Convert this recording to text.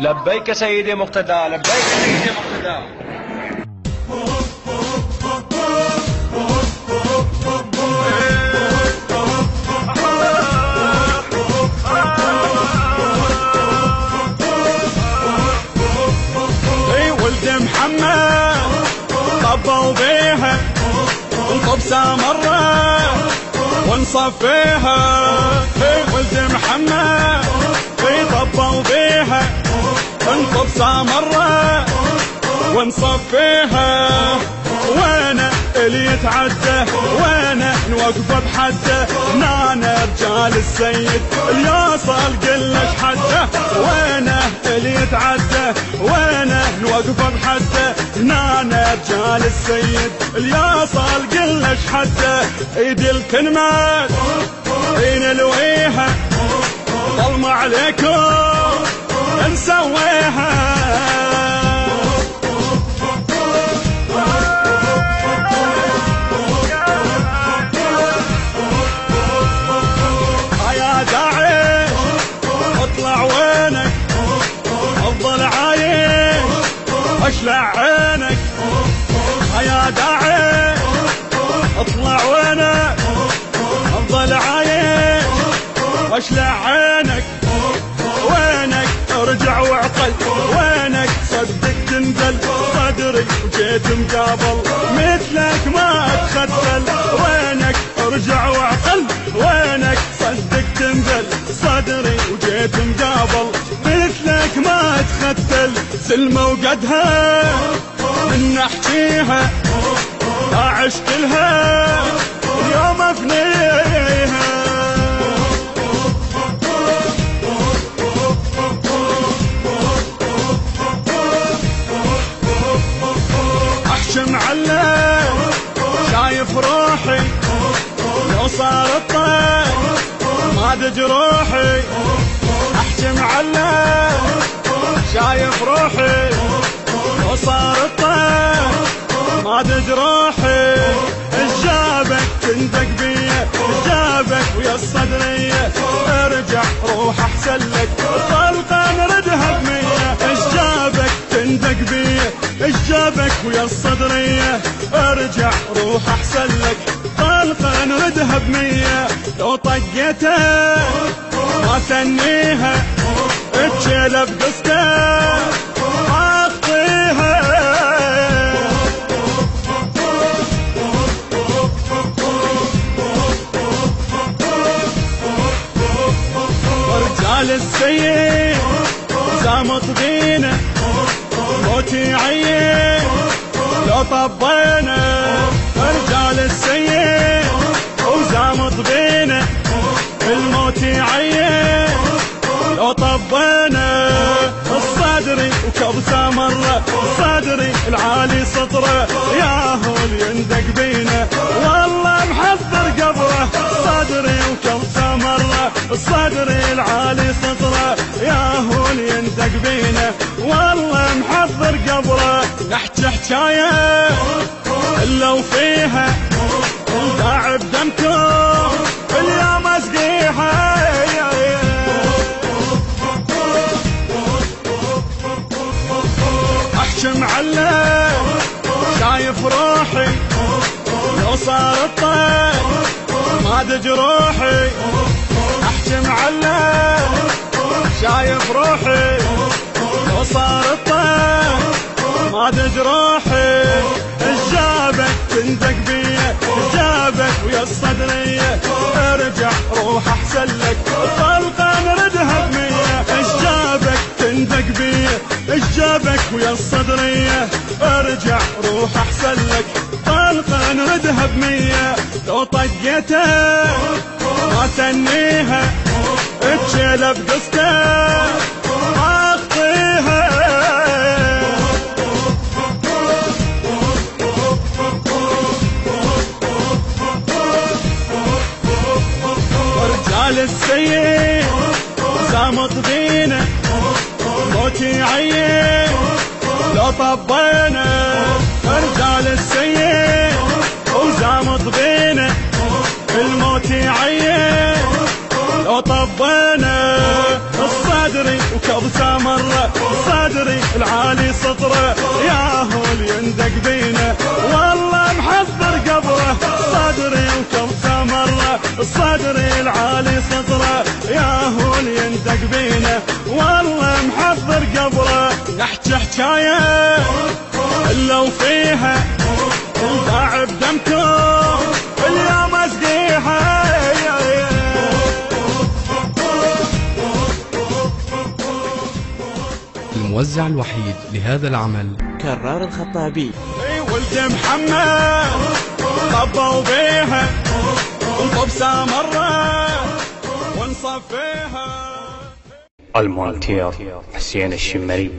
لبيك سيدي مقتدى، لبيك سيدي مقتدى. اي ولد محمد طبوا بيها انطب سامرة ونصفيها. اي ولد محمد اي طبوا بيها انطب سامرة ونصفيها. وانا اللي يتعدى وانا نوقف بحده، نانا رجال السيد اللي يوصل قلش حده. وانا اللي يتعدى وانا نوقف بحده، نانا رجال السيد اللي يوصل قلش حده. ايدي الكلمات نلويها ظلم عليكم نسويها. يا داعش اطلع وينك افضل عايش اشلع عينك. يا داعش اطلع وينك افضل عايش واشلع عينك. وينك ارجع وعقل وينك صدق تنزل صدري وجيت مقابل مثلك ما اتخذل. وينك ارجع وعقل وينك صدق تنزل صدري وجيت مقابل مثلك ما اتخذل. سلمة وقدها من نحكيها اعش كلها اليوم افنيها. احشم علك شايف روحي لو صار الطير ما جروحي. احشم علك شايف روحي لو صار الطير ما جروحي. الجابك تندق بيه الجابك ويا الصدرية ارجع روح احسن لك طلقة نردها بمية. الجابك تندق بيه الجابك ويا الصدرية ارجع روح احسن لك طلقة نردها بمية. لو طقيتها ما ثنيها اتشيل بقصته اخطيها. رجال السيد زامط بينا موتي عين لو طبينا. رجال السيد وزامط بينا الموت عين لو طبينا. الصدري وكبسة مرة الصدري العالي سطره ياهو يندق بينا والله محضر قبره. الصدري وكبسة مرة الصدري العالي سطره ياهو يندق بينا والله محضر قبره. نحكي حكاية لو فيها وداع بدمكم اليوم اسقيها. احشم علك شايف روحي لو صار الطير ما جروحي. احشم علك شايف روحي لو صار الطير ما جروحي. الجابك تندق بيه الجابك ويا الصدرية ارجع روح احسن لك طلقة نردها بمية. الجابك تندق بيه الجابك ويا الصدرية ارجع روح احسن لك طلقة نردها بمية. لو طقيتها ما ثنيها اتشيل بقصته اخطيها. رجال السيد زامط بينا موتي عين لو طبينا. رجال السيد وزامط بينا الموت عين لو طبينا. الصدري وكبسة سامره صدري العالي سطره ياهو يندق بينا والله محضر قبره صدري وكم سامره صدري العالي سطره ياهو يندق بينا والله محضر قبره نحكي حكايه لو فيها الباع بدمكم اليوم اسقيها الموزع الوحيد لهذا العمل كرار الخطابي. ولد محمد طبوا بيها انطب سامره ونصفيها. المونتير حسين الشمري.